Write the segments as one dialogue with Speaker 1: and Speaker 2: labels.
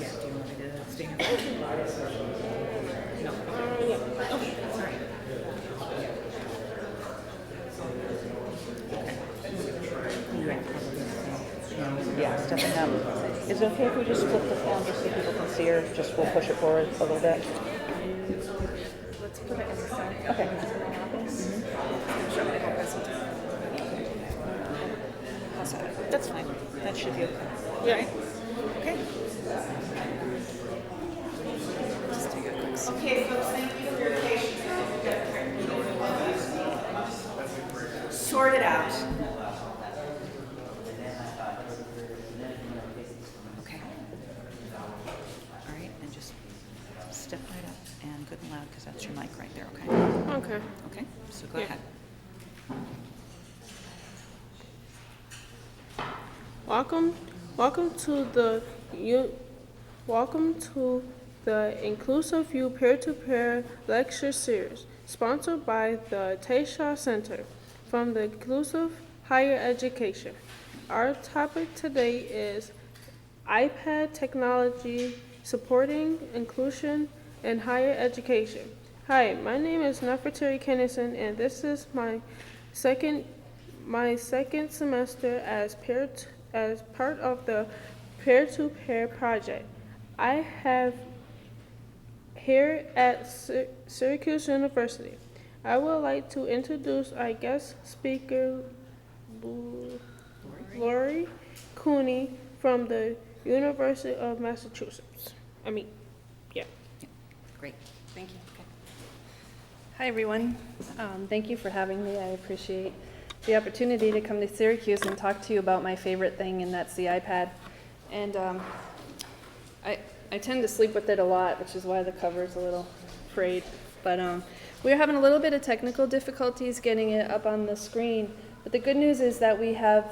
Speaker 1: Yeah, do you want me to stay in your phone? No.
Speaker 2: Yeah.
Speaker 1: Okay, all right. Yeah, stepping up. Is it okay if we just flip the phone just so people can see her? Just we'll push it forward a little bit.
Speaker 2: Let's put it in the center.
Speaker 1: Okay. That's fine. That should be okay.
Speaker 2: Yeah.
Speaker 1: Okay. Just take a quick second. Okay, folks, thank you for your patience. Sort it out. Okay. All right, and just step right up and good and loud because that's your mic right there, okay?
Speaker 2: Okay.
Speaker 1: Okay, so go
Speaker 2: Yeah.
Speaker 1: ahead.
Speaker 2: Welcome to the InclusiveU Peer-to-Peer Lecture Series, sponsored by the Taishoff Center from the Inclusive Higher Education. Our topic today is iPad technology supporting inclusion in higher education. Hi, my name is Nefertari Kennison, and this is my second semester as part of the peer-to-peer project. I have here at Syracuse University. I would like to introduce our guest speaker, Lori Cooney from the University of Massachusetts. Yeah.
Speaker 1: Great.
Speaker 3: Thank you. Hi, everyone. Thank you for having me. I appreciate the opportunity to come to Syracuse and talk to you about my favorite thing, and that's the iPad. And I tend to sleep with it a lot, which is why the cover's a little frayed. But we're having a little bit of technical difficulties getting it up on the screen. But the good news is that we have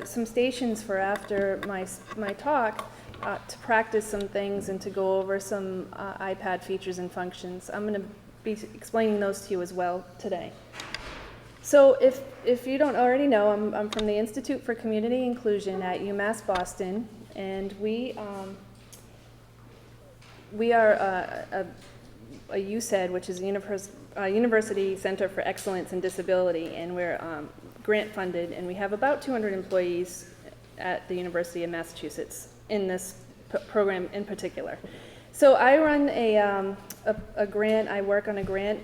Speaker 3: some stations for after my talk to practice some things and to go over some iPad features and functions. I'm going to be explaining those to you as well today. So if you don't already know, I'm from the Institute for Community Inclusion at UMass Boston, and we are a UCED, which is a University Center for Excellence in Disability, and we're grant funded, and we have about 200 employees at the University of Massachusetts in this program in particular. So I run a grant, I work on a grant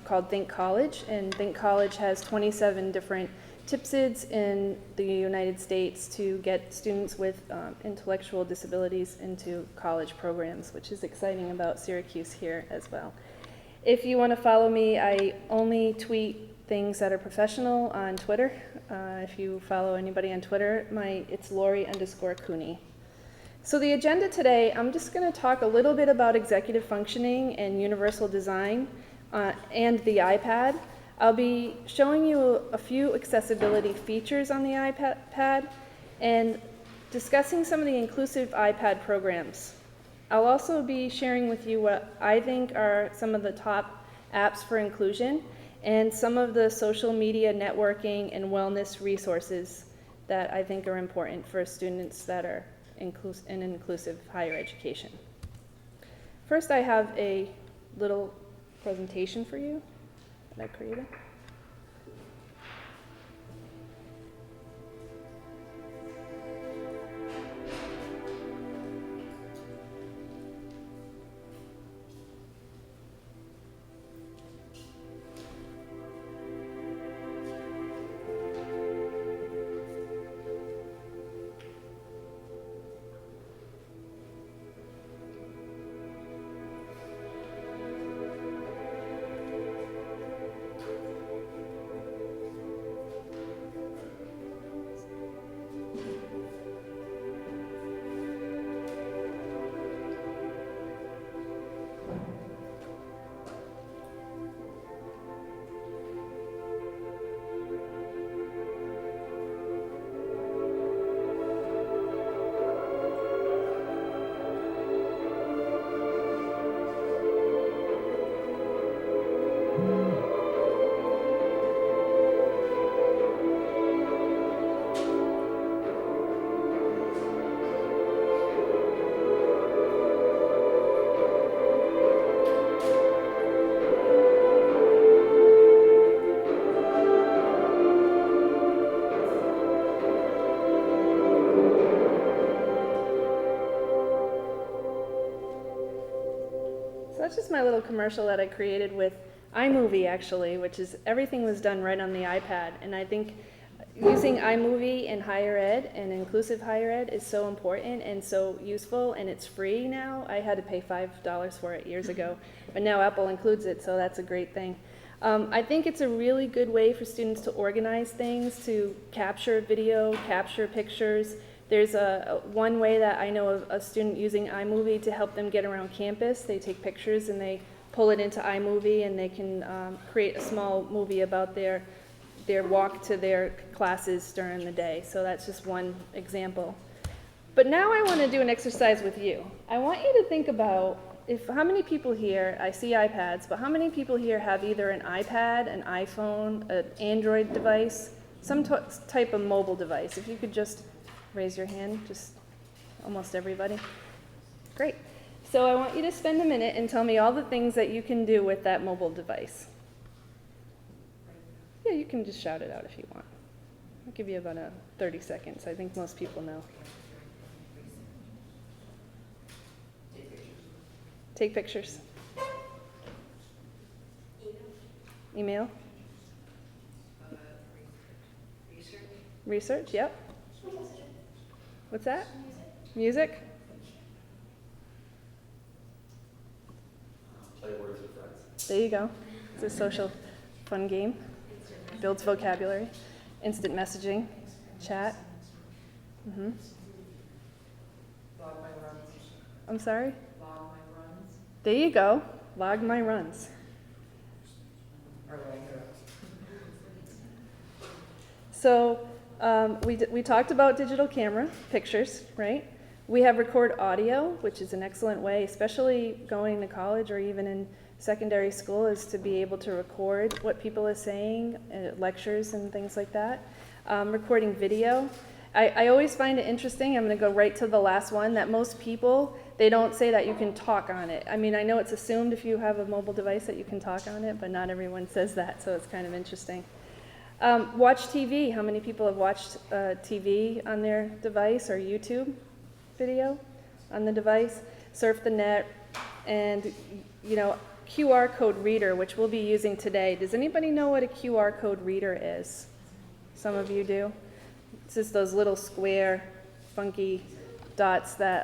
Speaker 3: called Think College, and Think College has 27 different TIPSIDs in the United States to get students with intellectual disabilities into college programs, which is exciting about Syracuse here as well. If you want to follow me, I only tweet things that are professional on Twitter. If you follow anybody on Twitter, it's Lori_Cooney. So the agenda today, I'm just going to talk a little bit about executive functioning and universal design and the iPad. I'll be showing you a few accessibility features on the iPad and discussing some of the inclusive iPad programs. I'll also be sharing with you what I think are some of the top apps for inclusion and some of the social media networking and wellness resources that I think are important for students that are in inclusive higher education. First, I have a little presentation for you that I created. So that's just my little commercial that I created with iMovie, actually, which is everything was done right on the iPad. And I think using iMovie in higher ed and inclusive higher ed is so important and so useful, and it's free now. I had to pay $5 for it years ago, but now Apple includes it, so that's a great thing. I think it's a really good way for students to organize things, to capture video, capture pictures. There's one way that I know of a student using iMovie to help them get around campus. They take pictures and they pull it into iMovie, and they can create a small movie about their walk to their classes during the day. So that's just one example. But now I want to do an exercise with you. I want you to think about how many people here, I see iPads, but how many people here have either an iPad, an iPhone, an Android device, some type of mobile device? If you could just raise your hand, just almost everybody. Great. So I want you to spend a minute and tell me all the things that you can do with that mobile device. Yeah, you can just shout it out if you want. I'll give you about 30 seconds. I think most people know. Take pictures. Email. Research, yep. What's that? Music.
Speaker 4: Play words with friends.
Speaker 3: There you go. It's a social fun game. Builds vocabulary. Instant messaging. Chat. Mm-hmm.
Speaker 5: Log my runs.
Speaker 3: I'm sorry?
Speaker 5: Log my runs.
Speaker 3: There you go. Log my runs.
Speaker 5: Or like
Speaker 3: So we talked about digital camera, pictures, right? We have record audio, which is an excellent way, especially going to college or even in secondary school, is to be able to record what people are saying, lectures and things like that. Recording video. I always find it interesting, I'm going to go right to the last one, that most people, they don't say that you can talk on it. I mean, I know it's assumed if you have a mobile device that you can talk on it, but not everyone says that, so it's kind of interesting. Watch TV. How many people have watched TV on their device, or YouTube video on the device? Surf the net, and QR code reader, which we'll be using today. Does anybody know what a QR code reader is? Some of you do. It's just those little square, funky dots that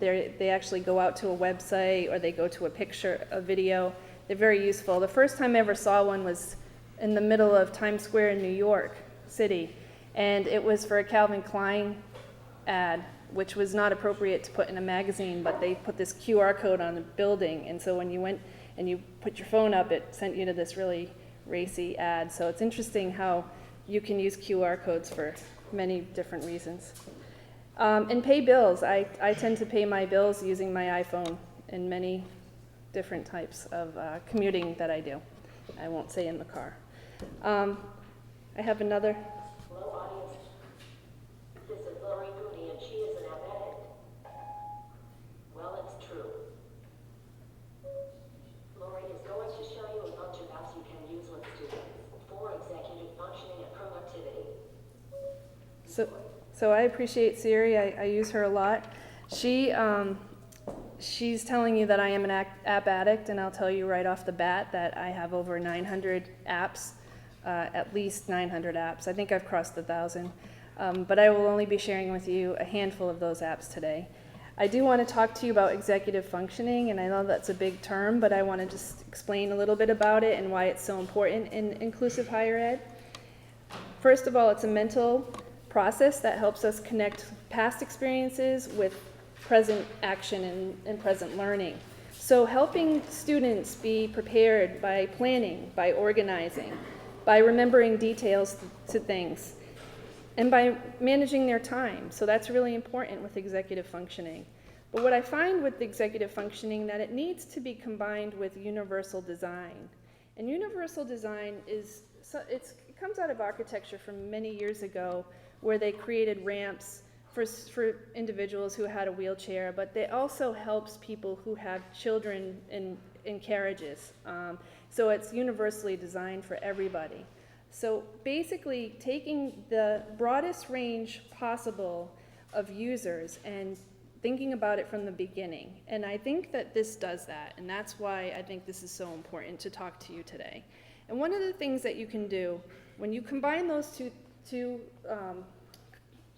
Speaker 3: they actually go out to a website, or they go to a picture, a video. They're very useful. The first time I ever saw one was in the middle of Times Square in New York City, and it was for a Calvin Klein ad, which was not appropriate to put in a magazine, but they put this QR code on the building, and so when you went and you put your phone up, it sent you to this really racy ad. So it's interesting how you can use QR codes for many different reasons. And pay bills. I tend to pay my bills using my iPhone in many different types of commuting that I do. I won't say in the car. I have another.
Speaker 6: Hello, audience. This is Cooney, and she is an athletic. Well, it's true. Lori is going to show you a bunch of apps you can use with students for executive functioning and productivity.
Speaker 3: So I appreciate Siri. I use her a lot. She's telling you that I am an app addict, and I'll tell you right off the bat that I have over 900 apps, at least 900 apps. I think I've crossed 1,000, but I will only be sharing with you a handful of those apps today. I do want to talk to you about executive functioning, and I know that's a big term, but I want to just explain a little bit about it and why it's so important in inclusive higher ed. First of all, it's a mental process that helps us connect past experiences with present action and present learning. So helping students be prepared by planning, by organizing, by remembering details to things, and by managing their time. So that's really important with executive functioning. But what I find with executive functioning, that it needs to be combined with universal design. And universal design it comes out of architecture from many years ago, where they created ramps for individuals who had a wheelchair, but it also helps people who have children in carriages. So it's universally designed for everybody. So basically taking the broadest range possible of users and thinking about it from the beginning. And I think that this does that, and that's why I think this is so important to talk to you today. And one of the things that you can do when you combine those two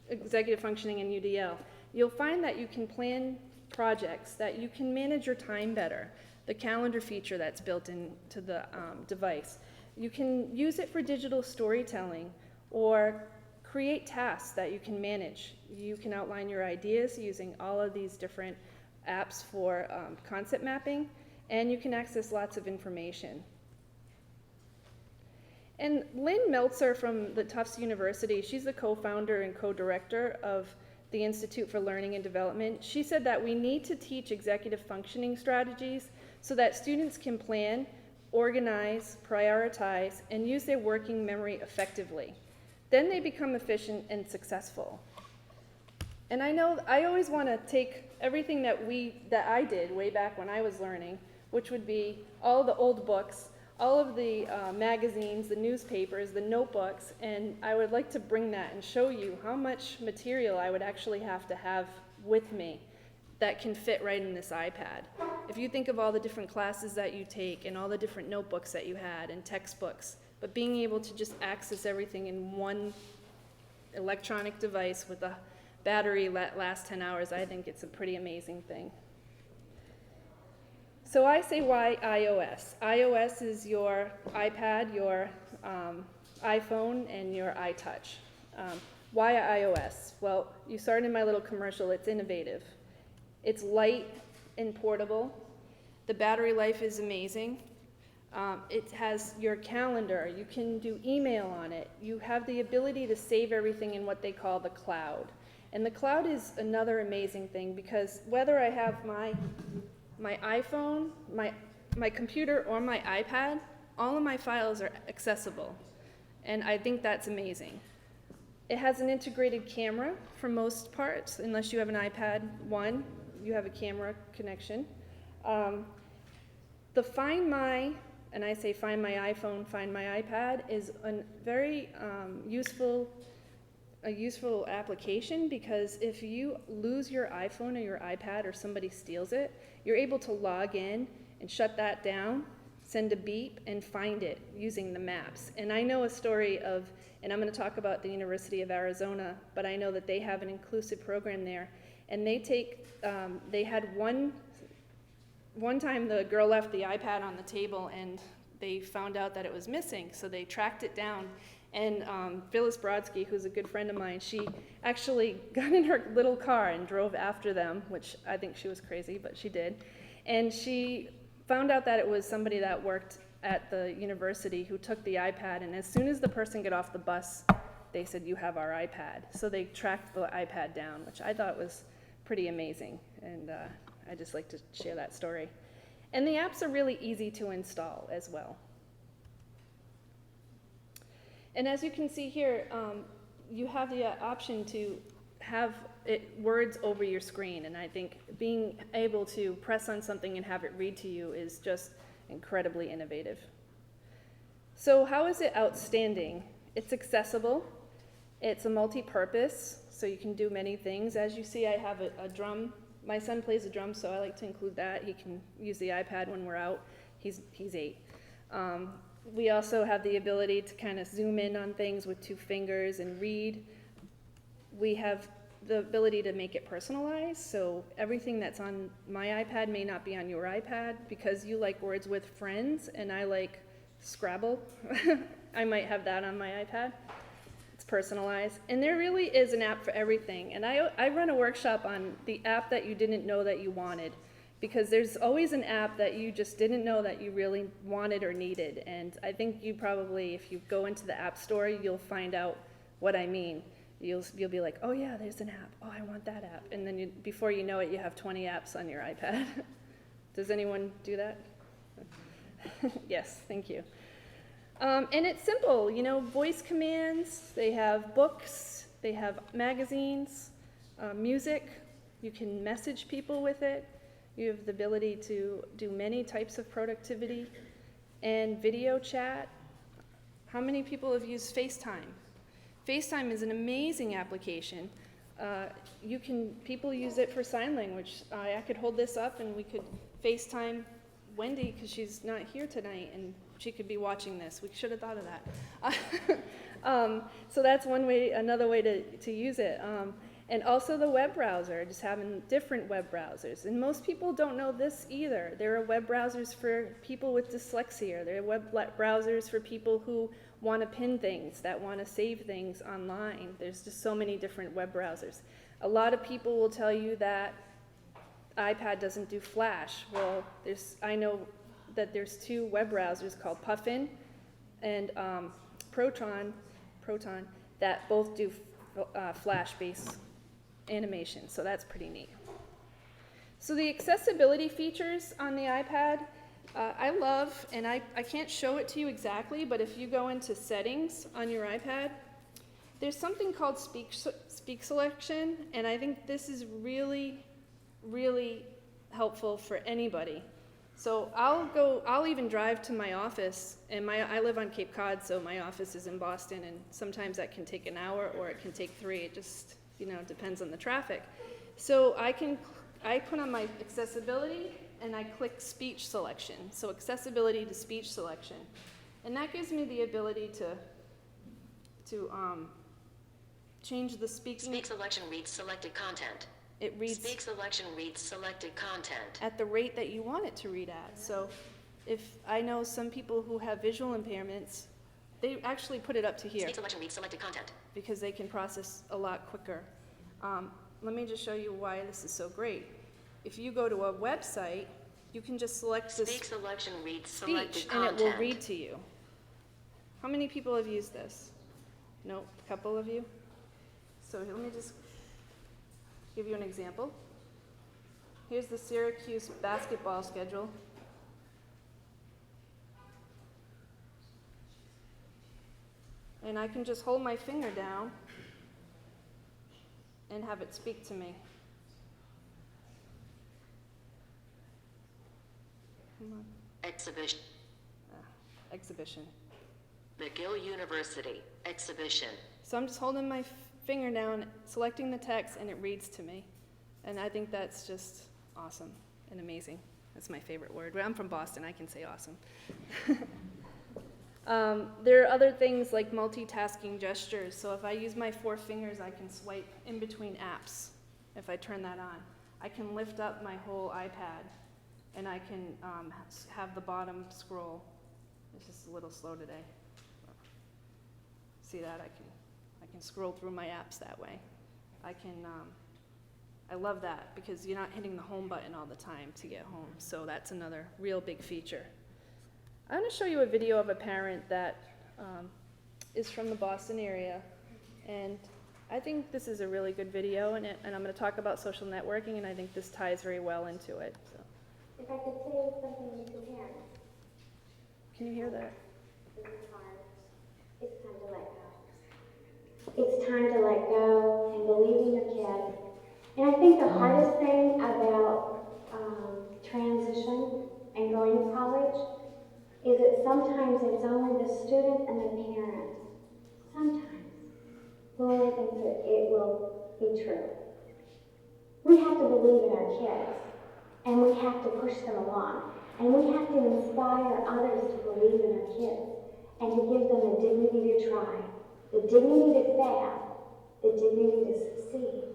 Speaker 3: executive functioning and UDL, you'll find that you can plan projects, that you can manage your time better, the calendar feature that's built into the device. You can use it for digital storytelling or create tasks that you can manage. You can outline your ideas using all of these different apps for concept mapping, and you can access lots of information. And Lynn Meltzer from the Tufts University, she's the co-founder and co-director of the Institute for Learning and Development. She said that we need to teach executive functioning strategies so that students can plan, organize, prioritize, and use their working memory effectively. Then they become efficient and successful. And I know I always want to take everything that I did way back when I was learning, which would be all the old books, all of the magazines, the newspapers, the notebooks, and I would like to bring that and show you how much material I would actually have to have with me that can fit right in this iPad. If you think of all the different classes that you take and all the different notebooks that you had and textbooks, but being able to just access everything in one electronic device with a battery that lasts 10 hours, I think it's a pretty amazing thing. So I say, why iOS? iOS is your iPad, your iPhone, and your iTouch. Why iOS? Well, you started in my little commercial. It's innovative. It's light and portable. The battery life is amazing. It has your calendar. You can do email on it. You have the ability to save everything in what they call the cloud. And the cloud is another amazing thing, because whether I have my iPhone, my computer, or my iPad, all of my files are accessible. And I think that's amazing. It has an integrated camera for most parts, unless you have an iPad 1, you have a camera connection. The Find My, and I say Find My iPhone, Find My iPad, is a very useful application, because if you lose your iPhone or your iPad or somebody steals it, you're able to log in and shut that down, send a beep, and find it using the maps. And I know a story of, and I'm going to talk about the University of Arizona, but I know that they have an inclusive program there, and they had one time the girl left the iPad on the table and they found out that it was missing, so they tracked it down. And Phyllis Brodsky, who's a good friend of mine, she actually got in her little car and drove after them, which I think she was crazy, but she did. And she found out that it was somebody that worked at the university who took the iPad, and as soon as the person got off the bus, they said, "You have our iPad." So they tracked the iPad down, which I thought was pretty amazing, and I just like to share that story. And the apps are really easy to install as well. And as you can see here, you have the option to have words over your screen, and I think being able to press on something and have it read to you is just incredibly innovative. So how is it outstanding? It's accessible, it's a multi-purpose, so you can do many things. As you see, I have a drum. My son plays a drum, so I like to include that. He can use the iPad when we're out. He's 8. We also have the ability to kind of zoom in on things with 2 fingers and read. We have the ability to make it personalized, so everything that's on my iPad may not be on your iPad, because you like Words with Friends and I like Scrabble. I might have that on my iPad. It's personalized. And there really is an app for everything. And I run a workshop on the app that you didn't know that you wanted, because there's always an app that you just didn't know that you really wanted or needed. And I think you probably, if you go into the App Store, you'll find out what I mean. You'll be like, oh yeah, there's an app. Oh, I want that app. And then before you know it, you have 20 apps on your iPad. Does anyone do that? Yes, thank you. And it's simple, voice commands. They have books, they have magazines, music. You can message people with it. You have the ability to do many types of productivity and video chat. How many people have used FaceTime? FaceTime is an amazing application. People use it for sign language. I could hold this up and we could FaceTime Wendy because she's not here tonight and she could be watching this. We should have thought of that. So that's another way to use it. And also the web browser, just having different web browsers. And most people don't know this either. There are web browsers for people with dyslexia. There are web browsers for people who want to pin things, that want to save things online. There's just so many different web browsers. A lot of people will tell you that iPad doesn't do Flash. Well, I know that there's 2 web browsers called Puffin and Proton that both do Flash-based animation, so that's pretty neat. So the accessibility features on the iPad, I love, and I can't show it to you exactly, but if you go into settings on your iPad, there's something called speak selection, and I think this is really, really helpful for anybody. So I'll even drive to my office, and I live on Cape Cod, so my office is in Boston, and sometimes that can take an hour or it can take 3. It just, depends on the traffic. So I put on my accessibility and I click speech selection. So accessibility to speech selection. And that gives me the ability to change the speaking.
Speaker 6: Speak selection reads selected content.
Speaker 3: It reads
Speaker 6: Speak selection reads selected content.
Speaker 3: at the rate that you want it to read at. So if I know some people who have visual impairments, they actually put it up to here
Speaker 6: Speak selection reads selected content.
Speaker 3: because they can process a lot quicker. Let me just show you why this is so great. If you go to a website, you can just select this
Speaker 6: Speak selection reads selected
Speaker 3: speech and
Speaker 6: content.
Speaker 3: it will read to you. How many people have used this? Nope, a couple of you. So let me just give you an example. Here's the Syracuse basketball schedule. And I can just hold my finger down and have it speak to me. Come on.
Speaker 6: Exhibition.
Speaker 3: Exhibition.
Speaker 6: McGill University. Exhibition.
Speaker 3: So I'm just holding my finger down, selecting the text, and it reads to me. And I think that's just awesome and amazing. That's my favorite word. I'm from Boston, I can say awesome. There are other things like multitasking gestures. So if I use my 4 fingers, I can swipe in between apps if I turn that on. I can lift up my whole iPad, and I can have the bottom scroll. It's just a little slow today. See that? I can scroll through my apps that way. I love that because you're not hitting the home button all the time to get home. So that's another real big feature. I'm going to show you a video of a parent that is from the Boston area. And I think this is a really good video, and I'm going to talk about social networking, and I think this ties very well into it. So.
Speaker 4: If I could say something to parents.
Speaker 3: Can you hear that?
Speaker 4: This is hard. It's time to let go. It's time to let go and believe in your kid. And I think the hardest thing about transition and going to college is that sometimes it's only the student and the parent, sometimes, who only thinks that it will be true. We have to believe in our kids, and we have to push them along, and we have to inspire others to believe in our kids, and to give them the dignity to try, the dignity to fail, the dignity to succeed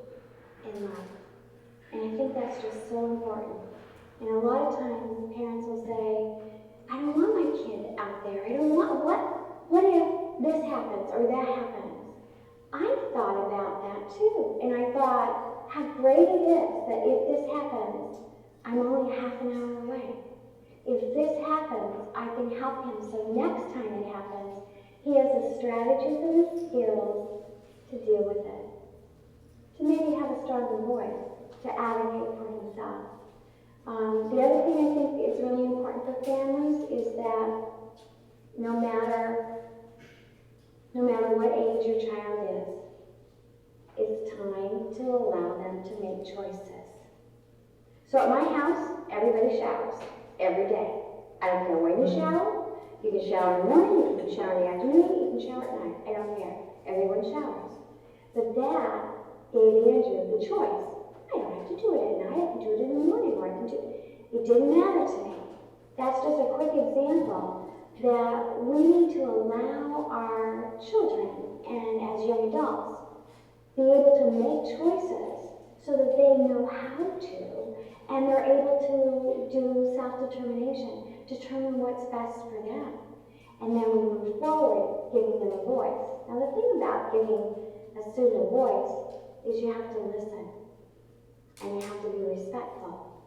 Speaker 4: in life. And I think that's just so important. And a lot of times parents will say, I don't want my kid out there. I don't want, what if this happens or that happens? I thought about that too. And I thought how great it is that if this happens, I'm only half an hour away. If this happens, I can help him so next time it happens, he has the strategies and the skills to deal with it. To maybe have a stronger voice, to advocate for himself. The other thing I think is really important for families is that no matter what age your child is, it's time to allow them to make choices. So at my house, everybody showers every day. I don't care when you shower. You can shower in the morning, you can shower in the afternoon, you can shower at night. I don't care. Everyone showers. But that gave Andrew the choice. I don't have to do it at night, I can do it in the morning, or I can do it. It didn't matter to me. That's just a quick example that we need to allow our children, and as young adults, be able to make choices so that they know how to, and they're able to do self-determination, determine what's best for them. And then we move forward, giving them a voice. Now the thing about giving a student a voice is you have to listen, and you have to be respectful,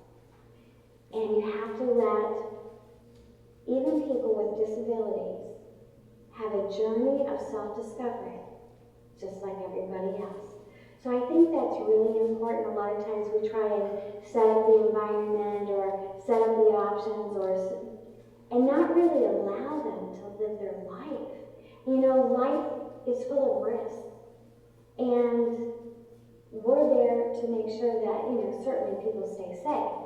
Speaker 4: and you have to let even people with disabilities have a journey of self-discovery, just like everybody else. So I think that's really important. A lot of times we try and set up the environment or set up the options and not really allow them to live their life. You know, life is full of risks. And we're there to make sure that, you know, certainly people stay safe.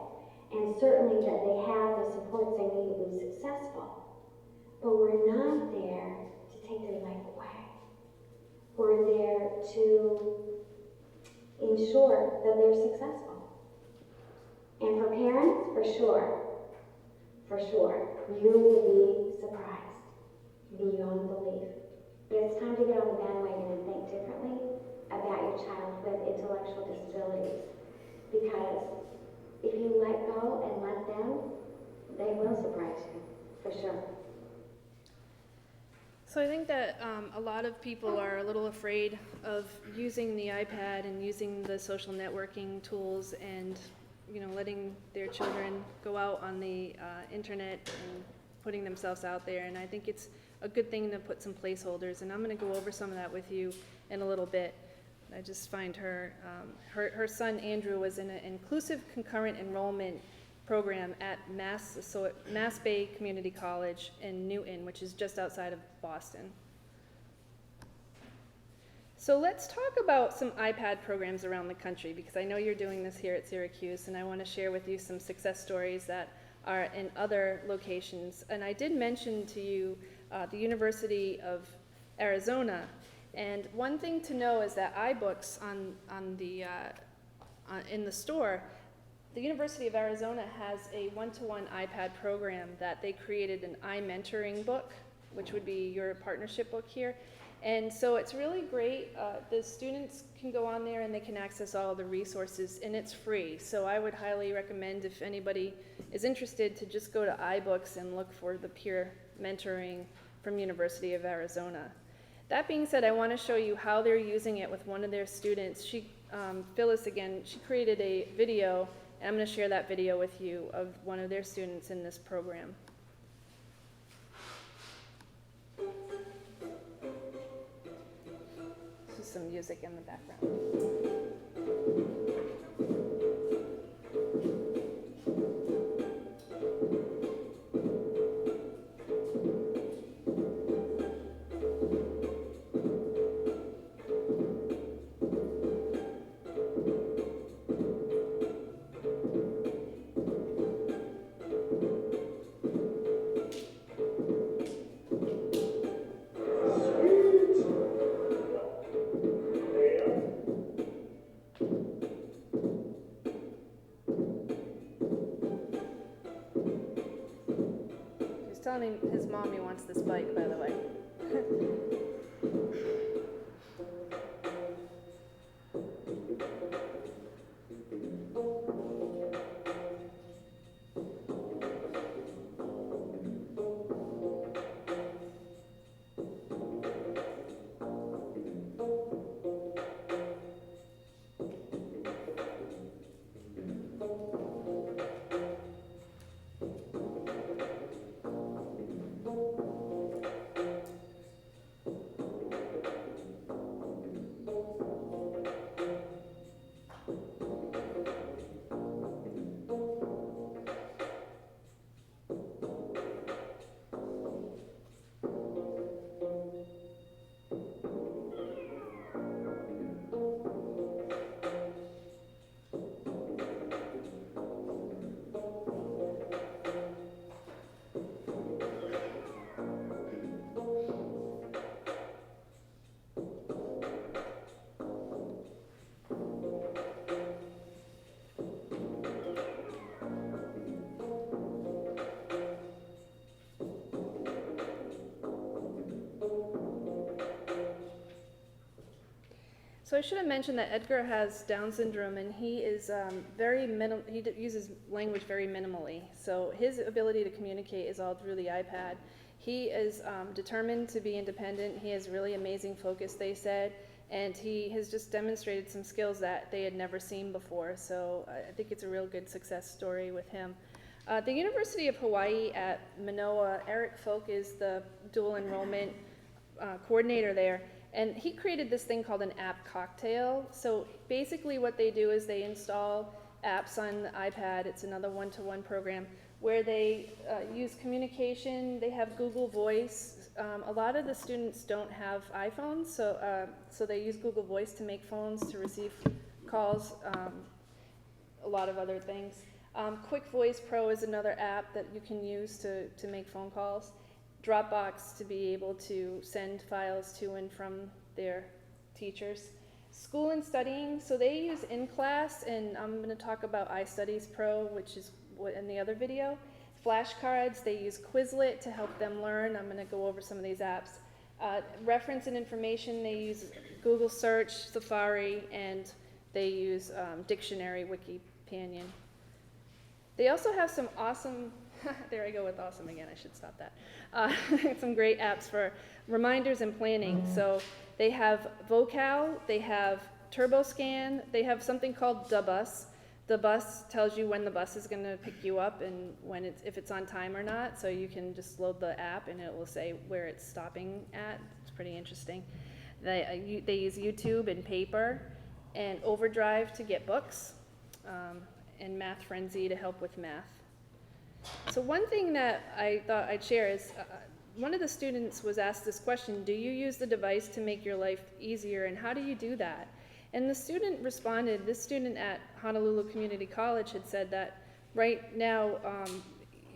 Speaker 4: And certainly that they have the supports they need to be successful. But we're not there to take their life away. We're there to ensure that they're successful. And for parents, for sure, you will be surprised beyond belief. It's time to get on the bandwagon and think differently about your child with intellectual disabilities. Because if you let go and let them, they will surprise you, for sure.
Speaker 3: So I think that a lot of people are a little afraid of using the iPad and using the social networking tools and, you know, letting their children go out on the internet and putting themselves out there. And I think it's a good thing to put some placeholders. And I'm going to go over some of that with you in a little bit. I just find her son Andrew was in an inclusive concurrent enrollment program at Mass Bay Community College in Newton, which is just outside of Boston. So let's talk about some iPad programs around the country, because I know you're doing this here at Syracuse, and I want to share with you some success stories that are in other locations. And I did mention to you the University of Arizona. And one thing to know is that iBooks in the store, the University of Arizona has a one-to-one iPad program that they created, an iMentoring book, which would be your partnership book here. And so it's really great. The students can go on there and they can access all the resources, and it's free. So I would highly recommend, if anybody is interested, to just go to iBooks and look for the peer mentoring from University of Arizona. That being said, I want to show you how they're using it with one of their students. Phyllis, again, she created a video, and I'm going to share that video with you of one of their students in this program. This is some music in the background. Telling his mom he wants this bike, by the way. So I should have mentioned that Edgar has Down syndrome, and he is uses language very minimally. So his ability to communicate is all through the iPad. He is determined to be independent. He has really amazing focus, they said, and he has just demonstrated some skills that they had never seen before. So I think it's a real good success story with him. The University of Hawaii at Manoa, Eric Folk is the dual enrollment coordinator there. And he created this thing called an app cocktail. So basically what they do is they install apps on the iPad. It's another one-to-one program where they use communication. They have Google Voice. A lot of the students don't have iPhones, so they use Google Voice to make phones, to receive calls, a lot of other things. Quick Voice Pro is another app that you can use to make phone calls. Dropbox to be able to send files to and from their teachers. School and studying, so they use In-Class, and I'm going to talk about iStudies Pro, which is what in the other video. Flashcards, they use Quizlet to help them learn. I'm going to go over some of these apps. Reference and information, they use Google Search, Safari, and they use Dictionary, Wikipanion. They also have some awesome, there I go with awesome again, I should stop that. Some great apps for reminders and planning. So they have Vocal, they have TurboScan, they have something called The Bus. The bus tells you when the bus is going to pick you up and when if it's on time or not. So you can just load the app and it will say where it's stopping at. It's pretty interesting. They use YouTube and Paper, and Overdrive to get books, and Math Frenzy to help with math. So one thing that I thought I'd share is one of the students was asked this question: do you use the device to make your life easier, and how do you do that? And the student responded, this student at Honolulu Community College had said that right now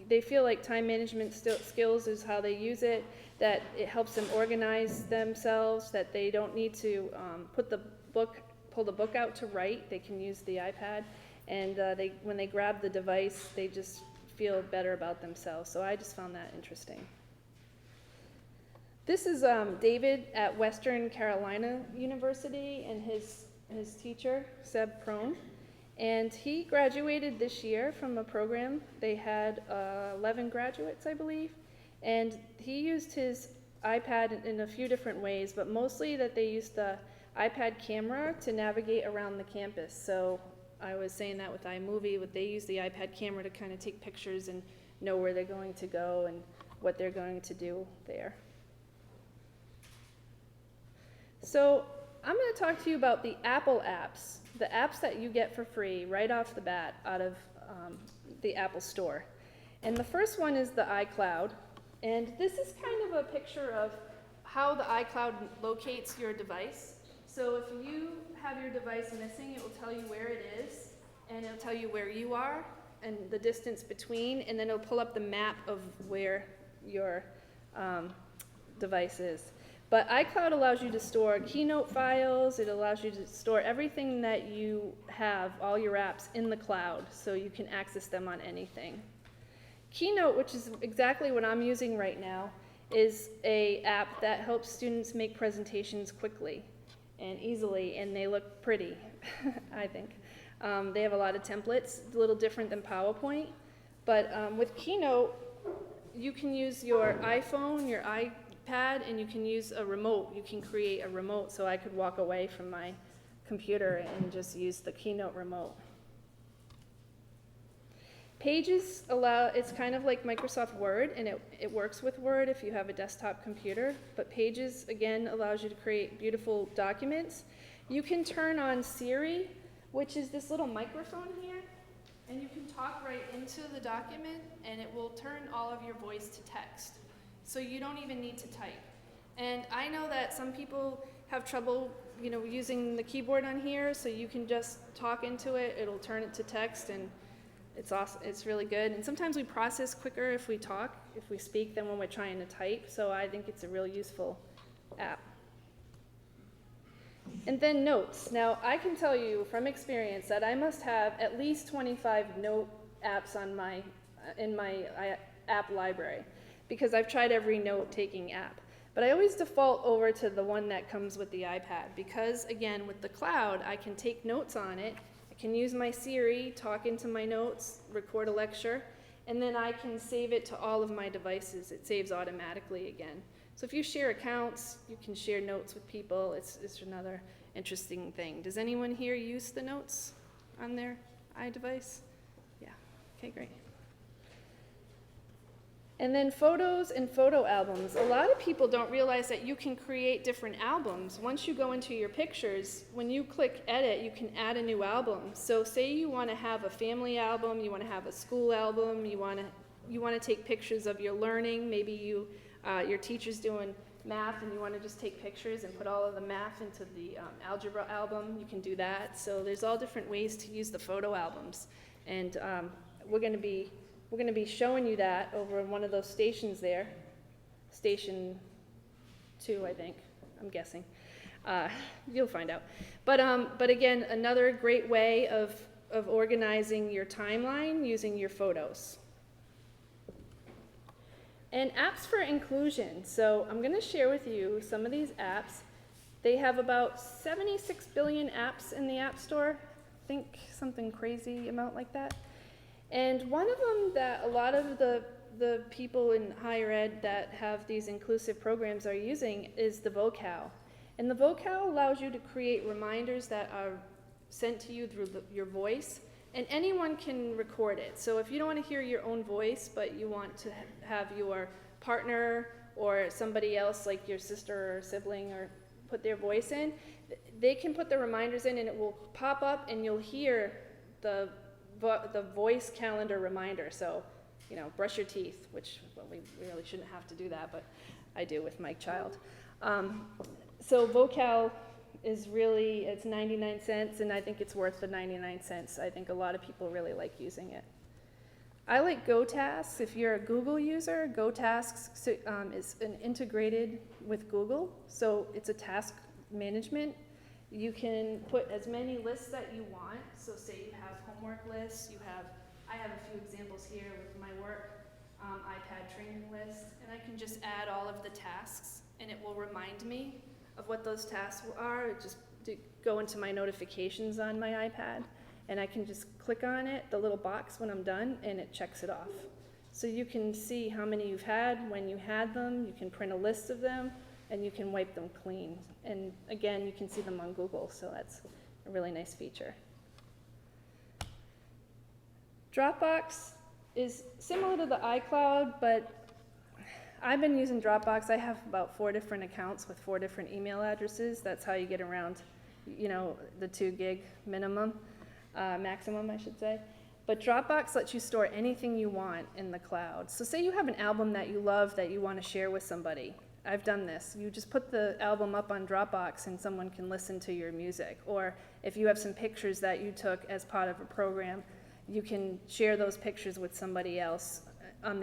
Speaker 3: they feel like time management skills is how they use it, that it helps them organize themselves, that they don't need to pull the book out to write. They can use the iPad, and when they grab the device, they just feel better about themselves. So I just found that interesting. This is David at Western Carolina University and his teacher, Seb Prone. And he graduated this year from a program. They had 11 graduates, I believe. And he used his iPad in a few different ways, but mostly that they used the iPad camera to navigate around the campus. So I was saying that with iMovie, but they use the iPad camera to kind of take pictures and know where they're going to go and what they're going to do there. So I'm going to talk to you about the Apple apps, the apps that you get for free right off the bat out of the Apple Store. And the first one is the iCloud. And this is kind of a picture of how the iCloud locates your device. So if you have your device missing, it will tell you where it is, and it'll tell you where you are and the distance between, and then it'll pull up the map of where your device is. But iCloud allows you to store Keynote files. It allows you to store everything that you have, all your apps, in the cloud, so you can access them on anything. Keynote, which is exactly what I'm using right now, is an app that helps students make presentations quickly and easily, and they look pretty, I think. They have a lot of templates, a little different than PowerPoint, but with Keynote, you can use your iPhone, your iPad, and you can use a remote. You can create a remote, so I could walk away from my computer and just use the Keynote remote. Pages it's kind of like Microsoft Word, and it works with Word if you have a desktop computer, but Pages, again, allows you to create beautiful documents. You can turn on Siri, which is this little microphone here, and you can talk right into the document, and it will turn all of your voice to text. So you don't even need to type. And I know that some people have trouble, using the keyboard on here, so you can just talk into it, it'll turn it to text, and it's awesome. It's really good. And sometimes we process quicker if we speak, than when we're trying to type, so I think it's a real useful app. And then notes. Now, I can tell you from experience that I must have at least 25 note apps in my app library, because I've tried every note-taking app. But I always default over to the one that comes with the iPad because, again, with the cloud, I can take notes on it. I can use my Siri, talk into my notes, record a lecture, and then I can save it to all of my devices. It saves automatically again. So if you share accounts, you can share notes with people. It's another interesting thing. Does anyone here use the notes on their iDevice? Yeah, okay, great. And then photos and photo albums. A lot of people don't realize that you can create different albums. Once you go into your pictures, when you click edit, you can add a new album. So say you want to have a family album, you want to have a school album, you want to take pictures of your learning. Maybe your teacher's doing math and you want to just take pictures and put all of the math into the algebra album. You can do that. So there's all different ways to use the photo albums. And we're going to be showing you that over in one of those stations there, station 2, I think, I'm guessing. You'll find out. But again, another great way of organizing your timeline using your photos. And apps for inclusion. So I'm going to share with you some of these apps. They have about 76 billion apps in the App Store. I think something crazy amount like that. And one of them that a lot of the people in higher ed that have these inclusive programs are using is the Vocal. And the Vocal allows you to create reminders that are sent to you through your voice, and anyone can record it. So if you don't want to hear your own voice, but you want to have your partner or somebody else, like your sister or sibling, or put their voice in, they can put the reminders in and it will pop up and you'll hear the voice calendar reminder. So, brush your teeth, which, well, we really shouldn't have to do that, but I do with my child. So Vocal is really, it's 99 cents, and I think it's worth the 99 cents. I think a lot of people really like using it. I like GoTasks. If you're a Google user, GoTasks is integrated with Google, so it's a task management. You can put as many lists that you want. So say you have homework lists, I have a few examples here with my work iPad training list, and I can just add all of the tasks, and it will remind me of what those tasks are. Just to go into my notifications on my iPad, and I can just click on it, the little box when I'm done, and it checks it off. So you can see how many you've had, when you had them, you can print a list of them, and you can wipe them clean. And again, you can see them on Google, so that's a really nice feature. Dropbox is similar to the iCloud, but I've been using Dropbox. I have about 4 different accounts with 4 different email addresses. That's how you get around, the 2 gig maximum, I should say. But Dropbox lets you store anything you want in the cloud. So say you have an album that you love that you want to share with somebody. I've done this. You just put the album up on Dropbox and someone can listen to your music. Or if you have some pictures that you took as part of a program, you can share those pictures with somebody else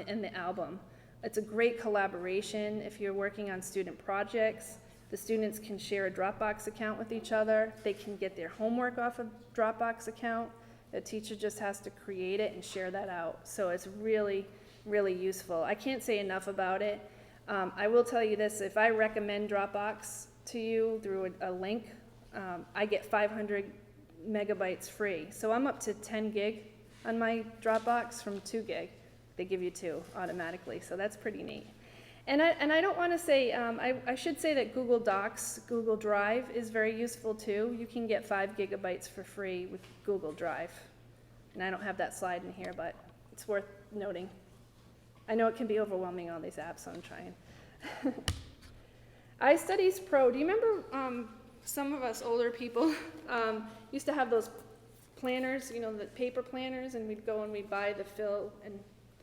Speaker 3: in the album. It's a great collaboration. If you're working on student projects, the students can share a Dropbox account with each other. They can get their homework off a Dropbox account. The teacher just has to create it and share that out. So it's really, really useful. I can't say enough about it. I will tell you this, if I recommend Dropbox to you through a link, I get 500 megabytes free. So I'm up to 10 gig on my Dropbox from 2 gig. They give you 2 automatically, so that's pretty neat. And I don't want to say, I should say that Google Docs, Google Drive is very useful too. You can get 5 gigabytes for free with Google Drive. And I don't have that slide in here, but it's worth noting. I know it can be overwhelming, all these apps, so I'm trying. iStudies Pro, do you remember some of us older people used to have those planners, the paper planners, and we'd go and we'd buy the fill and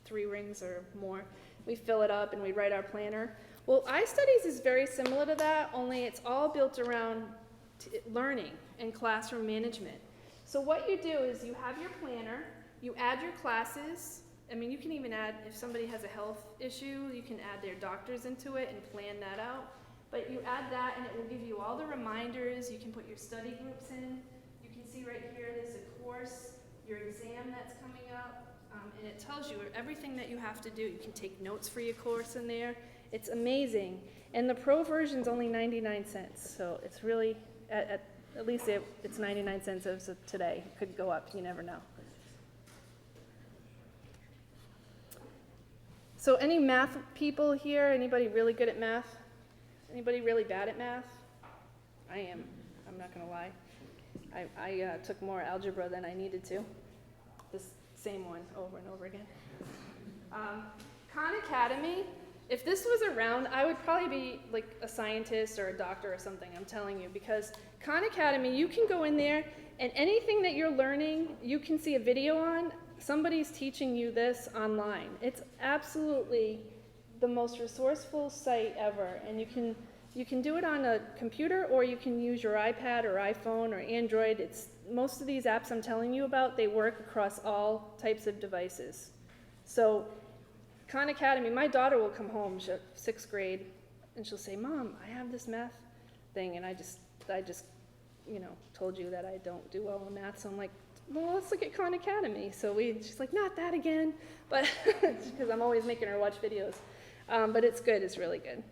Speaker 3: 3 rings or more. We fill it up and we write our planner. Well, iStudies is very similar to that, only it's all built around learning and classroom management. So what you do is you have your planner, you add your classes. You can even add, if somebody has a health issue, you can add their doctors into it and plan that out. But you add that and it will give you all the reminders. You can put your study groups in. You can see right here, there's a course, your exam that's coming up. And it tells you everything that you have to do. You can take notes for your course in there. It's amazing. And the pro version's only 99 cents, so it's really, at least it's 99 cents as of today. It could go up, you never know. So any math people here? Anybody really good at math? Anybody really bad at math? I am. I'm not going to lie. I took more algebra than I needed to. This same one over and over again. Khan Academy, if this was around, I would probably be like a scientist or a doctor or something, I'm telling you, because Khan Academy, you can go in there and anything that you're learning, you can see a video on. Somebody's teaching you this online. It's absolutely the most resourceful site ever, and you can do it on a computer, or you can use your iPad or iPhone or Android. Most of these apps I'm telling you about, they work across all types of devices. So Khan Academy, my daughter will come home, she's 6th grade, and she'll say, "Mom, I have this math thing," and I just told you that I don't do well in math, so I'm like, well, let's look at Khan Academy. So she's like, not that again, but because I'm always making her watch videos. But it's good, it's really good.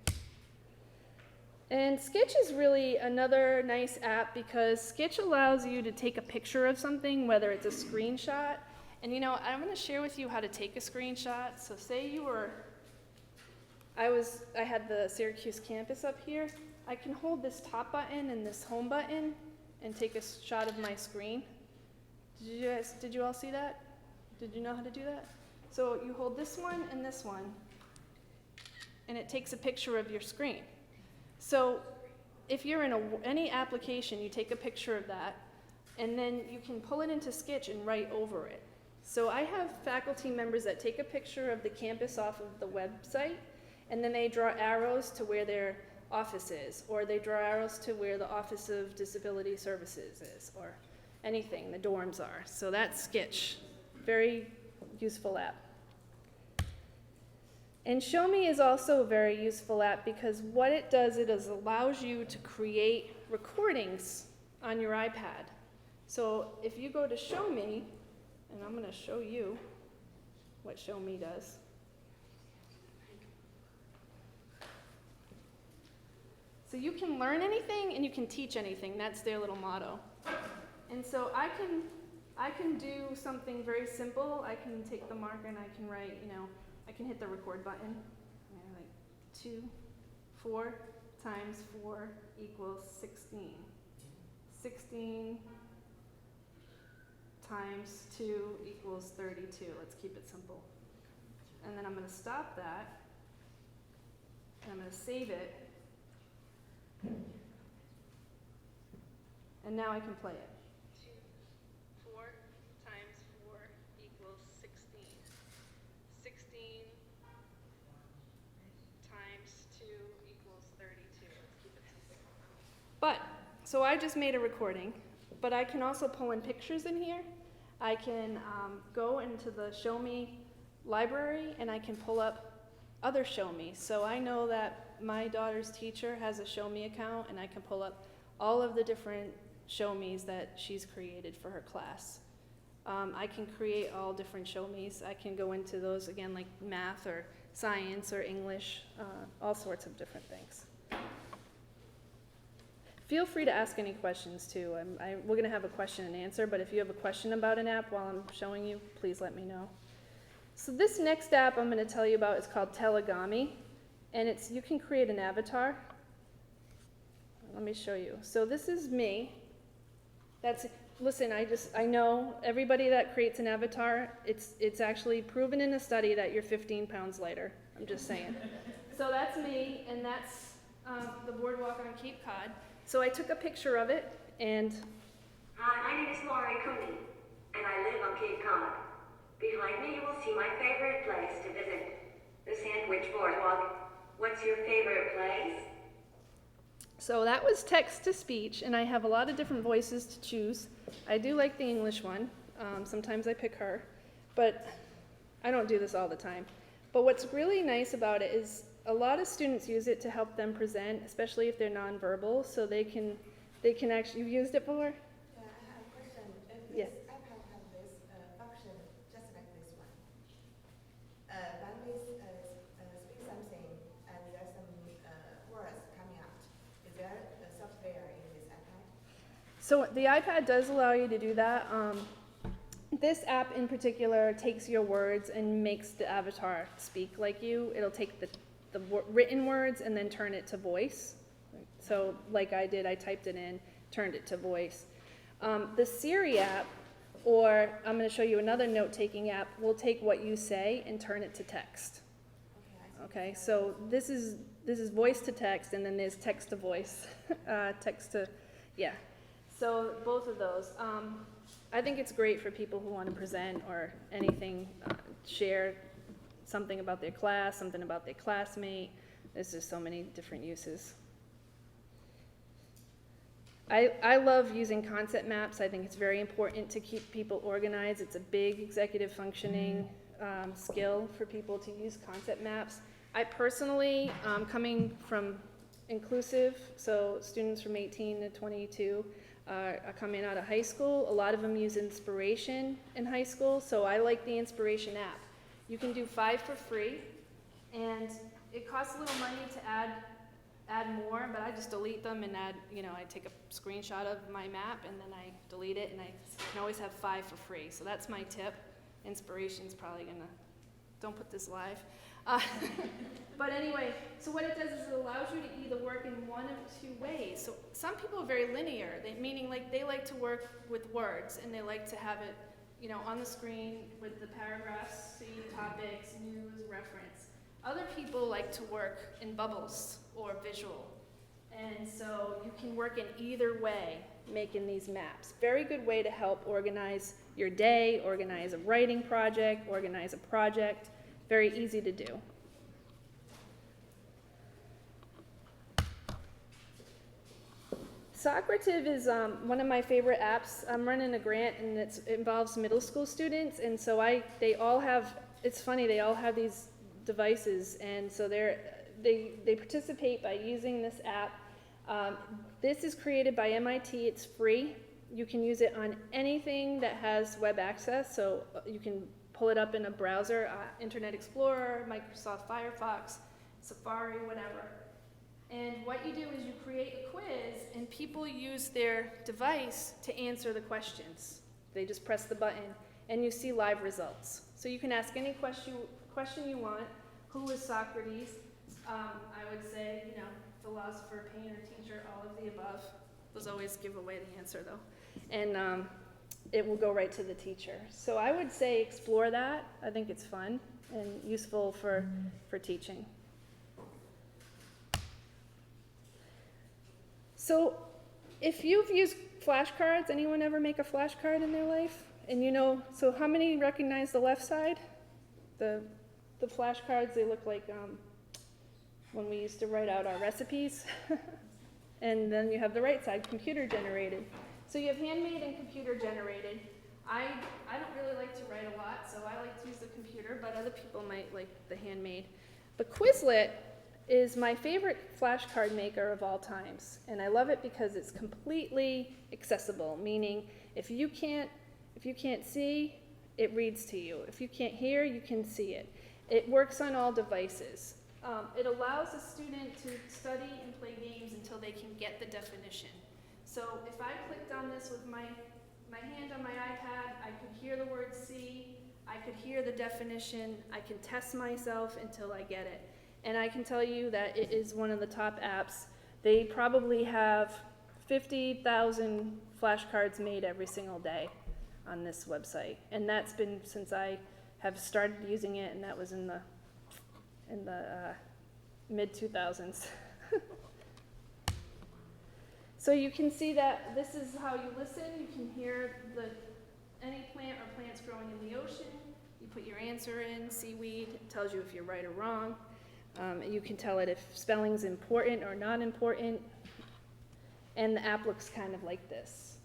Speaker 3: And Sketch is really another nice app because Sketch allows you to take a picture of something, whether it's a screenshot. And I'm going to share with you how to take a screenshot. So say I had the Syracuse campus up here. I can hold this top button and this home button and take a shot of my screen. Did you all see that? Did you know how to do that? So you hold this one, and it takes a picture of your screen. So if you're in any application, you take a picture of that, and then you can pull it into Sketch and write over it. So I have faculty members that take a picture of the campus off of the website, and then they draw arrows to where their office is, or they draw arrows to where the Office of Disability Services is, or anything, the dorms are. So that's Sketch. Very useful app. And Show Me is also a very useful app because what it does, allows you to create recordings on your iPad. So if you go to Show Me, and I'm going to show you what Show Me does. So you can learn anything and you can teach anything. That's their little motto. And so I can do something very simple. I can take the marker and I can write, I can hit the record button. Like 4 times 4 equals 16. 16 times 2 equals 32. Let's keep it simple. And then I'm going to stop that. And I'm going to save it. And now I can play it. 4 times 4 equals 16. 16 times 2 equals 32. Let's keep it simple. So I just made a recording, but I can also pull in pictures in here. I can go into the Show Me library and I can pull up other Show Me. So I know that my daughter's teacher has a Show Me account, and I can pull up all of the different Show Me's that she's created for her class. I can create all different Show Me's. I can go into those, again, like math or science or English, all sorts of different things. Feel free to ask any questions, too. We're going to have a question and answer, but if you have a question about an app while I'm showing you, please let me know. So this next app I'm going to tell you about is called Telegami, and you can create an avatar. Let me show you. So this is me. Listen, I know everybody that creates an avatar, it's actually proven in a study that you're 15 pounds lighter. I'm just saying. So that's me, and that's the boardwalk on Cape Cod. So I took a picture of it, and...
Speaker 6: Hi, my name is Cooney, and I live on Cape Cod. Behind me, you will see my favorite place to visit, the Sandwich Boardwalk. What's your favorite place?
Speaker 3: So that was text-to-speech, and I have a lot of different voices to choose. I do like the English one. Sometimes I pick her, but I don't do this all the time. But what's really nice about it is a lot of students use it to help them present, especially if they're nonverbal, so they can actually... You've used it before?
Speaker 7: Yeah, I have a question. If
Speaker 3: Yes.
Speaker 7: this iPad has this function just like this one, when we speak something and
Speaker 3: So the iPad does allow you to do that. This app in particular takes your words and makes the avatar speak like you. It'll take the written words and then turn it to voice. So like I did, I typed it in, turned it to voice. The Siri app, or I'm going to show you another note-taking app, will take what you say and turn it to text. Okay, so this is voice to text, and then there's text to voice, text to, yeah. So both of those. I think it's great for people who want to present or anything, share something about their class, something about their classmate. There's just so many different uses. I love using concept maps. I think it's very important to keep people organized. It's a big executive functioning skill for people to use concept maps. I personally, coming from inclusive, so students from 18 to 22 are coming out of high school. A lot of them use Inspiration in high school, so I like the Inspiration app. You can do 5 for free, and it costs a little money to add more, but I just delete them and add, I take a screenshot of my map and then I delete it, and I can always have 5 for free. So that's my tip. Inspiration's probably gonna, don't put this live. But anyway, so what it does is it allows you to either work in one of 2 ways. So some people are very linear, meaning like they like to work with words and they like to have it, on the screen with the paragraphs, see topics, news, reference. Other people like to work in bubbles or visual. And so you can work in either way, making these maps. Very good way to help organize your day, organize a writing project, organize a project. Very easy to do. Socrative is one of my favorite apps. I'm running a grant and it involves middle school students, and so they all have, it's funny, they all have these devices, and so they participate by using this app. This is created by MIT. It's free. You can use it on anything that has web access, so you can pull it up in a browser, Internet Explorer, Microsoft Firefox, Safari, whatever. And what you do is you create a quiz, and people use their device to answer the questions. They just press the button, and you see live results. So you can ask any question you want. Who is Socrates? I would say, philosopher, painter, teacher, all of the above. Those always give away the answer, though. And it will go right to the teacher. So I would say explore that. I think it's fun and useful for teaching. So if you've used flashcards, anyone ever make a flashcard in their life? And so how many recognize the left side? The flashcards, they look like when we used to write out our recipes. And then you have the right side, computer generated. So you have handmade and computer generated. I don't really like to write a lot, so I like to use the computer, but other people might like the handmade. But Quizlet is my favorite flashcard maker of all times, and I love it because it's completely accessible, meaning if you can't see, it reads to you. If you can't hear, you can see it. It works on all devices. It allows a student to study and play games until they can get the definition. So if I clicked on this with my hand on my iPad, I could hear the word see, I could hear the definition, I can test myself until I get it. And I can tell you that it is one of the top apps. They probably have 50,000 flashcards made every single day on this website. And that's been since I have started using it, and that was in the mid-2000s. So you can see that this is how you listen. You can hear any plant or plants growing in the ocean. You put your answer in, seaweed. It tells you if you're right or wrong. You can tell it if spelling's important or not important. And the app looks kind of like this.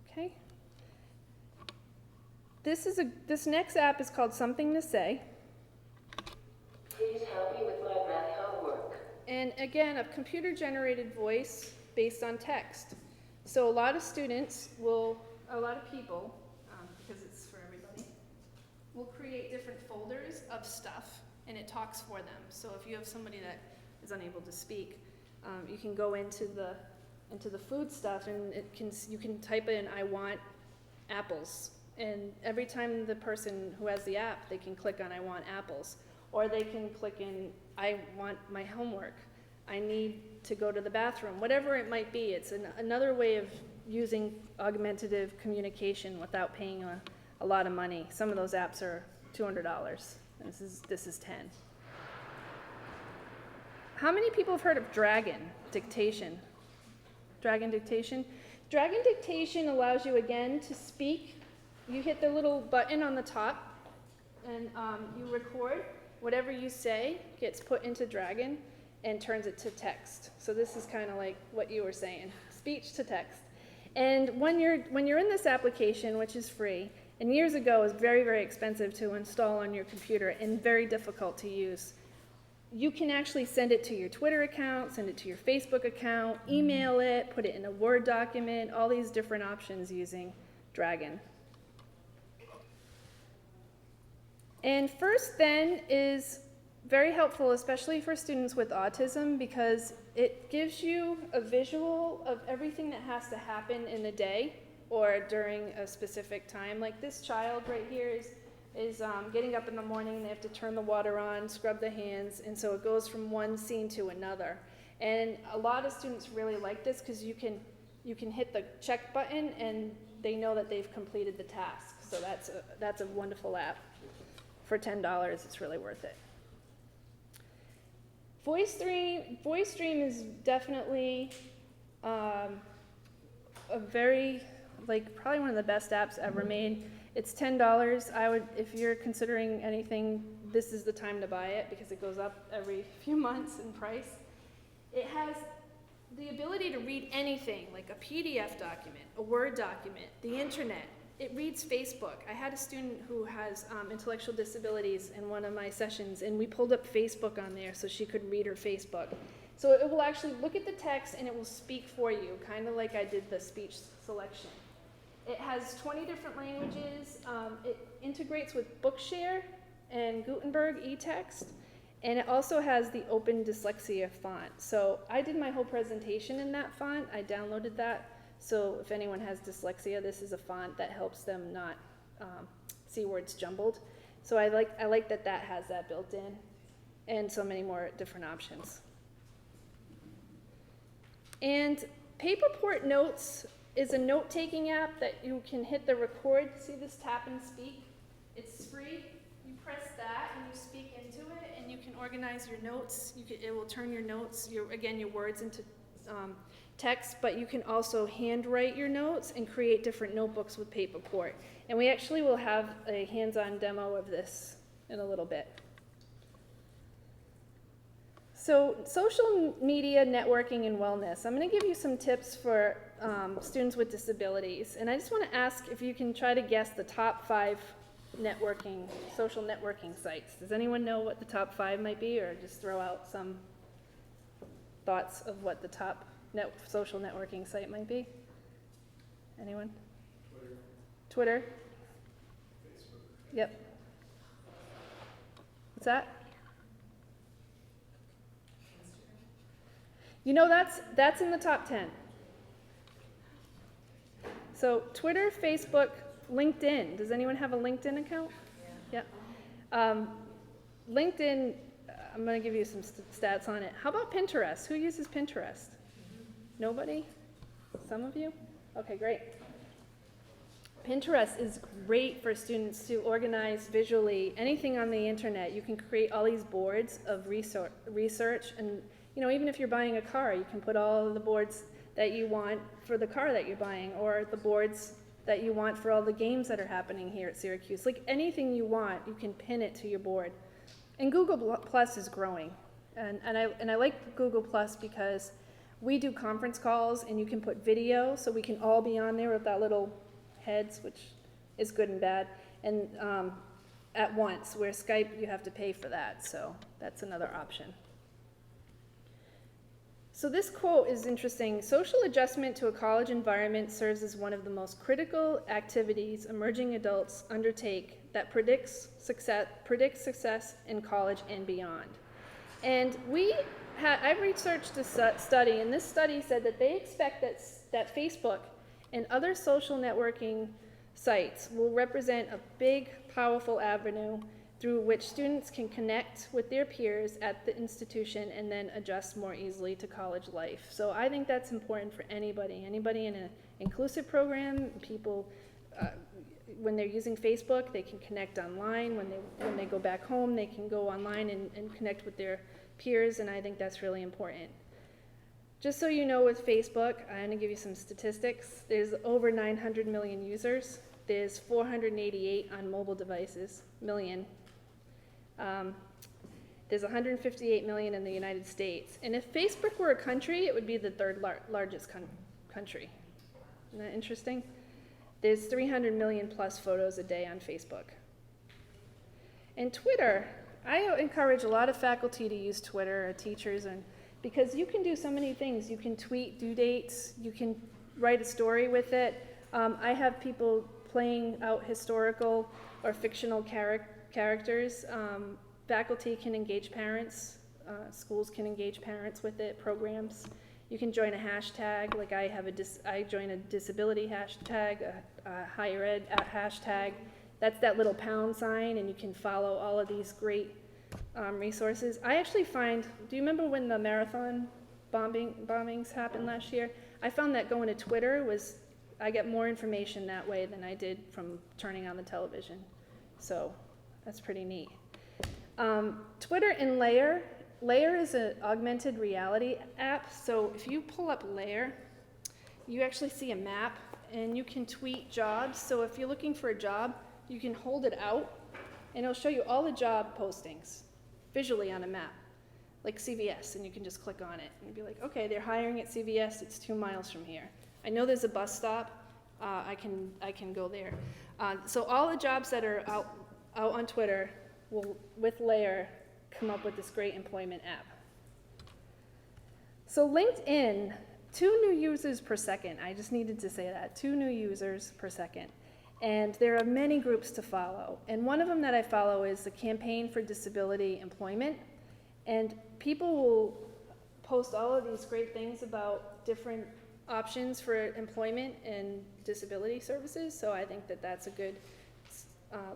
Speaker 3: Okay. This next app is called Something to Say.
Speaker 6: Please help me with my math homework.
Speaker 3: And again, a computer-generated voice based on text. So a lot of people, because it's for everybody, will create different folders of stuff, and it talks for them. So if you have somebody that is unable to speak, You can go into the food stuff, and you can type in "I want apples," and every time the person who has the app, they can click on "I want apples," or they can click in "I want my homework," "I need to go to the bathroom," whatever it might be. It's another way of using augmentative communication without paying a lot of money. Some of those apps are $200, and this is 10. How many people have heard of Dragon Dictation? Dragon Dictation? Dragon Dictation allows you, again, to speak. You hit the little button on the top, and you record. Whatever you say gets put into Dragon and turns it to text. So this is kind of like what you were saying, speech to text. And when you're in this application, which is free, and years ago was very, very expensive to install on your computer and very difficult to use, you can actually send it to your Twitter account, send it to your Facebook account, email it, put it in a Word document, all these different options using Dragon. And First Then is very helpful, especially for students with autism, because it gives you a visual of everything that has to happen in a day or during a specific time. Like this child right here is getting up in the morning, they have to turn the water on, scrub the hands, and so it goes from one scene to another. And a lot of students really like this because you can hit the check button and they know that they've completed the task. So that's a wonderful app. For $10, it's really worth it. VoiceStream is definitely a very, probably one of the best apps ever made. It's $10. If you're considering anything, this is the time to buy it because it goes up every few months in price. It has the ability to read anything, like a PDF document, a Word document, the internet. It reads Facebook. I had a student who has intellectual disabilities in one of my sessions, and we pulled up Facebook on there so she could read her Facebook. So it will actually look at the text and it will speak for you, kind of like I did the speech selection. It has 20 different languages. It integrates with Bookshare and Gutenberg eText, and it also has the Open Dyslexia font. So I did my whole presentation in that font. I downloaded that. So if anyone has dyslexia, this is a font that helps them not see words jumbled. So I like that has that built in, and so many more different options. And Paperport Notes is a note-taking app that you can hit the record. See this tap and speak? It's free. You press that and you speak into it, and you can organize your notes. It will turn your notes, your words into text, but you can also handwrite your notes and create different notebooks with Paperport. And we actually will have a hands-on demo of this in a little bit. So social media networking and wellness. I'm going to give you some tips for students with disabilities. And I just want to ask if you can try to guess the top 5 social networking sites. Does anyone know what the top 5 might be, or just throw out some thoughts of what the top social networking site might be? Anyone? Twitter? Facebook. Yep. What's that? You know, that's in the top 10. So Twitter, Facebook, LinkedIn. Does anyone have a LinkedIn account? Yeah. LinkedIn, I'm going to give you some stats on it. How about Pinterest? Who uses Pinterest? Nobody? Some of you? Okay, great. Pinterest is great for students to organize visually anything on the internet. You can create all these boards of research, and even if you're buying a car, you can put all of the boards that you want for the car that you're buying, or the boards that you want for all the games that are happening here at Syracuse. Like anything you want, you can pin it to your board. And Google Plus is growing, and I like Google Plus because we do conference calls, and you can put video, so we can all be on there with that little heads, which is good and bad, and at once. Where Skype, you have to pay for that, so that's another option. So this quote is interesting. Social adjustment to a college environment serves as one of the most critical activities emerging adults undertake that predicts success in college and beyond. And we I researched a study, and this study said that they expect that Facebook and other social networking sites will represent a big, powerful avenue through which students can connect with their peers at the institution and then adjust more easily to college life. So I think that's important for anybody in an inclusive program. People, when they're using Facebook, they can connect online. When they go back home, they can go online and connect with their peers, and I think that's really important. Just so you know, with Facebook, I'm going to give you some statistics. There's over 900 million users. There's 488 on mobile devices, million. There's 158 million in the United States. And if Facebook were a country, it would be the third largest country. Isn't that interesting? There's 300 million plus photos a day on Facebook. And Twitter, I encourage a lot of faculty to use Twitter, or teachers, because you can do so many things. You can tweet due dates, you can write a story with it. I have people playing out historical or fictional characters. Faculty can engage parents, schools can engage parents with it, programs. You can join a hashtag, like I join a disability hashtag, a higher ed hashtag. That's that little pound sign, and you can follow all of these great resources. I actually find, do you remember when the marathon bombings happened last year? I found that going to Twitter I get more information that way than I did from turning on the television. So that's pretty neat. Twitter and Layer. Layer is an augmented reality app. So if you pull up Layer, you actually see a map, and you can tweet jobs. So if you're looking for a job, you can hold it out, and it'll show you all the job postings visually on a map, like CVS, and you can just click on it and be like, okay, they're hiring at CVS, it's 2 miles from here. I know there's a bus stop, I can go there. So all the jobs that are out on Twitter will, with Layer, come up with this great employment app. So LinkedIn, 2 new users per second. I just needed to say that, 2 new users per second. And there are many groups to follow. And one of them that I follow is the Campaign for Disability Employment. And people will post all of these great things about different options for employment and disability services. So I think that that's a good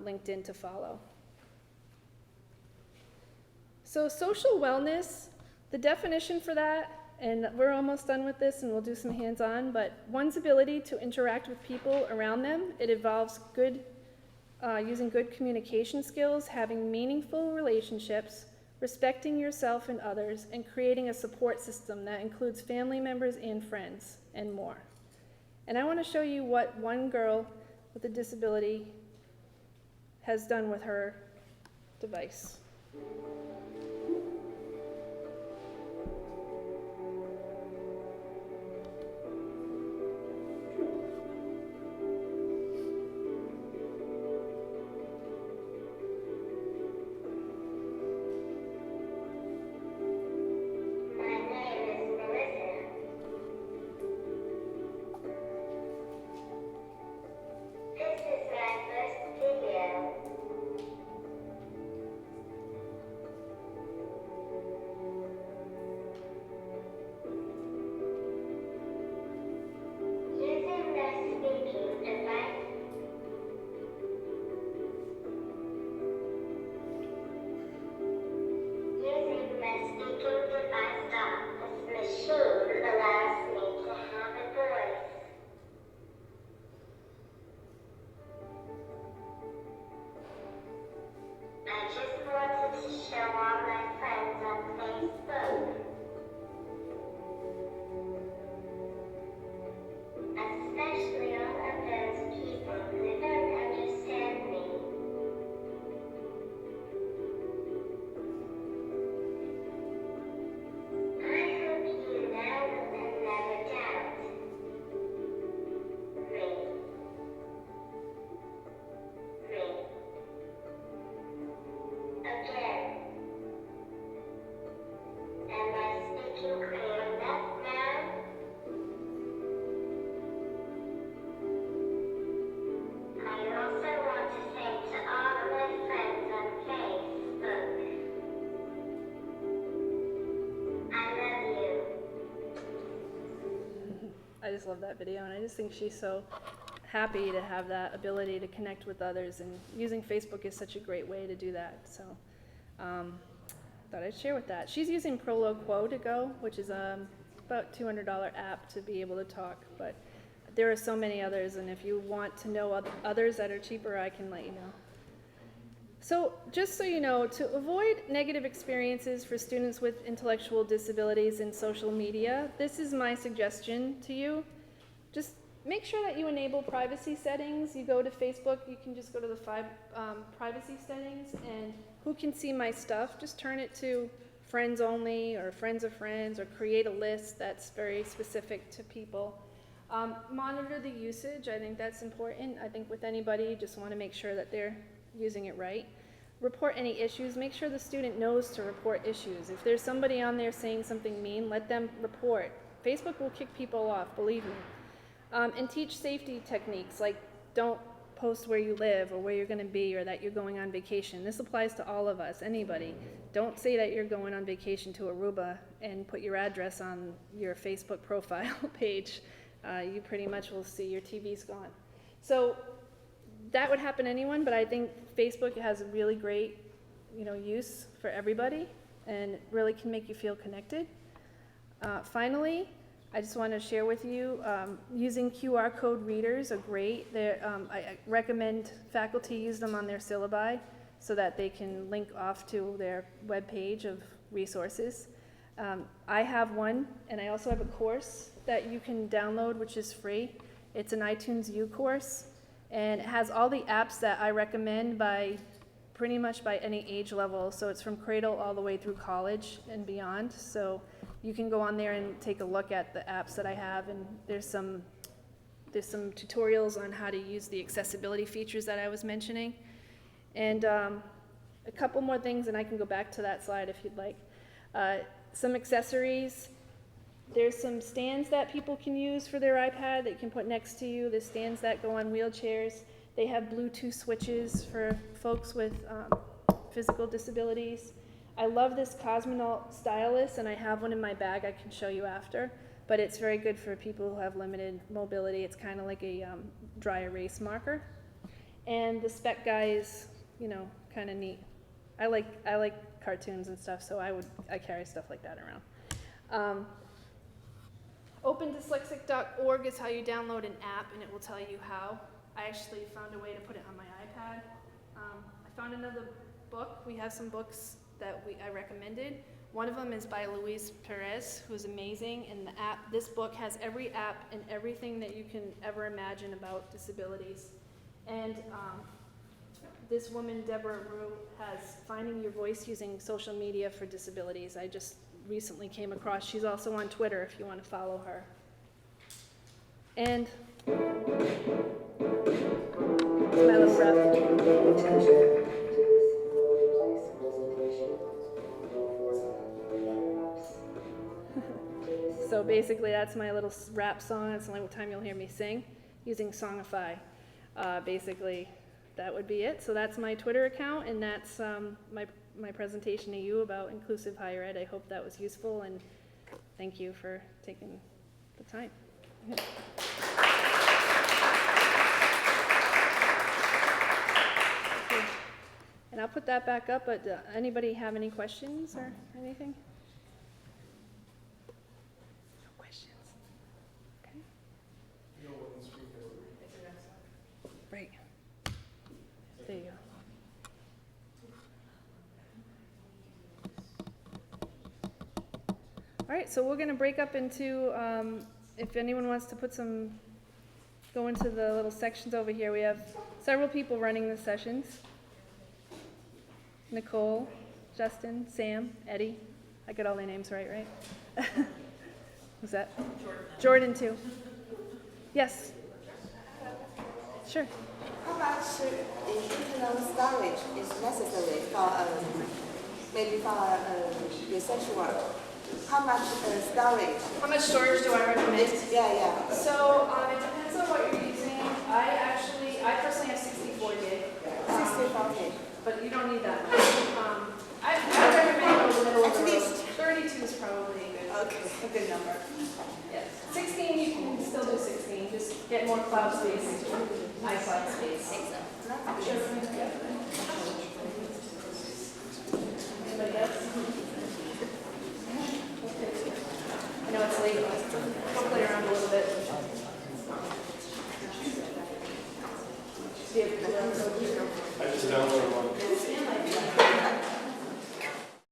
Speaker 3: LinkedIn to follow. So social wellness, the definition for that, and we're almost done with this and we'll do some hands-on, but one's ability to interact with people around them. It involves using good communication skills, having meaningful relationships, respecting yourself and others, and creating a support system that includes family members and friends, and more. And I want to show you what one girl with a disability has done with her device. always love that video, and I just think she's so happy to have that ability to connect with others, and using Facebook is such a great way to do that. So thought I'd share with that. She's using Proloquo to go, which is about $200 app to be able to talk, but there are so many others, and if you want to know others that are cheaper, I can let you know. So just so you know, to avoid negative experiences for students with intellectual disabilities in social media, this is my suggestion to you. Just make sure that you enable privacy settings. You go to Facebook, you can just go to the 5 privacy settings, and who can see my stuff, just turn it to friends only, or friends of friends, or create a list that's very specific to people. Monitor the usage. I think that's important. I think with anybody, you just want to make sure that they're using it right. Report any issues. Make sure the student knows to report issues. If there's somebody on there saying something mean, let them report. Facebook will kick people off, believe me. And teach safety techniques, like don't post where you live or where you're going to be or that you're going on vacation. This applies to all of us, anybody. Don't say that you're going on vacation to Aruba and put your address on your Facebook profile page. You pretty much will see your TV's gone. So that would happen to anyone, but I think Facebook has a really great, use for everybody, and really can make you feel connected. Finally, I just want to share with you, using QR code readers are great. I recommend faculty use them on their syllabi so that they can link off to their web page of resources. I have one, and I also have a course that you can download, which is free. It's an InclusiveU course, and it has all the apps that I recommend pretty much by any age level. So it's from cradle all the way through college and beyond. So you can go on there and take a look at the apps that I have, and there's some tutorials on how to use the accessibility features that I was mentioning. And a couple more things, and I can go back to that slide if you'd like. Some accessories. There's some stands that people can use for their iPad that you can put next to you. There's stands that go on wheelchairs. They have Bluetooth switches for folks with physical disabilities. I love this Cosmonaut stylus, and I have one in my bag I can show you after, but it's very good for people who have limited mobility. It's kind of like a dry erase marker. And the spec guy is, kind of neat. I like cartoons and stuff, so I carry stuff like that around. OpenDyslexic.org is how you download an app, and it will tell you how. I actually found a way to put it on my iPad. I found another book. We have some books that I recommended. One of them is by Luis Perez, who's amazing, and this book has every app and everything that you can ever imagine about disabilities. And this woman, Deborah Rue, has Finding Your Voice Using Social Media for Disabilities. I just recently came across. She's also on Twitter if you want to follow her. And my little rep. So basically that's my little rap song. That's the only time you'll hear me sing using Songify. Basically that would be it. So that's my Twitter account, and that's my presentation to you about inclusive higher ed. I hope that was useful, and thank you for taking the time. And I'll put that back up, but anybody have any questions or anything? No questions. Okay. Right. There you go. All right, so we're going to break up into, if anyone wants to go into the little sections over here. We have several people running the sessions. Nicole, Justin, Sam, Eddie. I got all their names right? Who's that? Jordan too. Yes. Sure.
Speaker 8: How much internal storage is necessary for maybe for research work? How much storage?
Speaker 3: How much storage do I recommend?
Speaker 8: Yeah.
Speaker 3: So it depends on what you're using. I personally have 64 gig.
Speaker 8: 64 gig.
Speaker 3: But you don't need that much. I recommend a little
Speaker 8: At least
Speaker 3: 32 is probably a good number.
Speaker 8: Okay, a good number.
Speaker 3: Yes. 16 you can still do Get more cloud space, iCloud space. Anybody else? I know it's late. Go play around a little bit.
Speaker 9: I just downloaded one.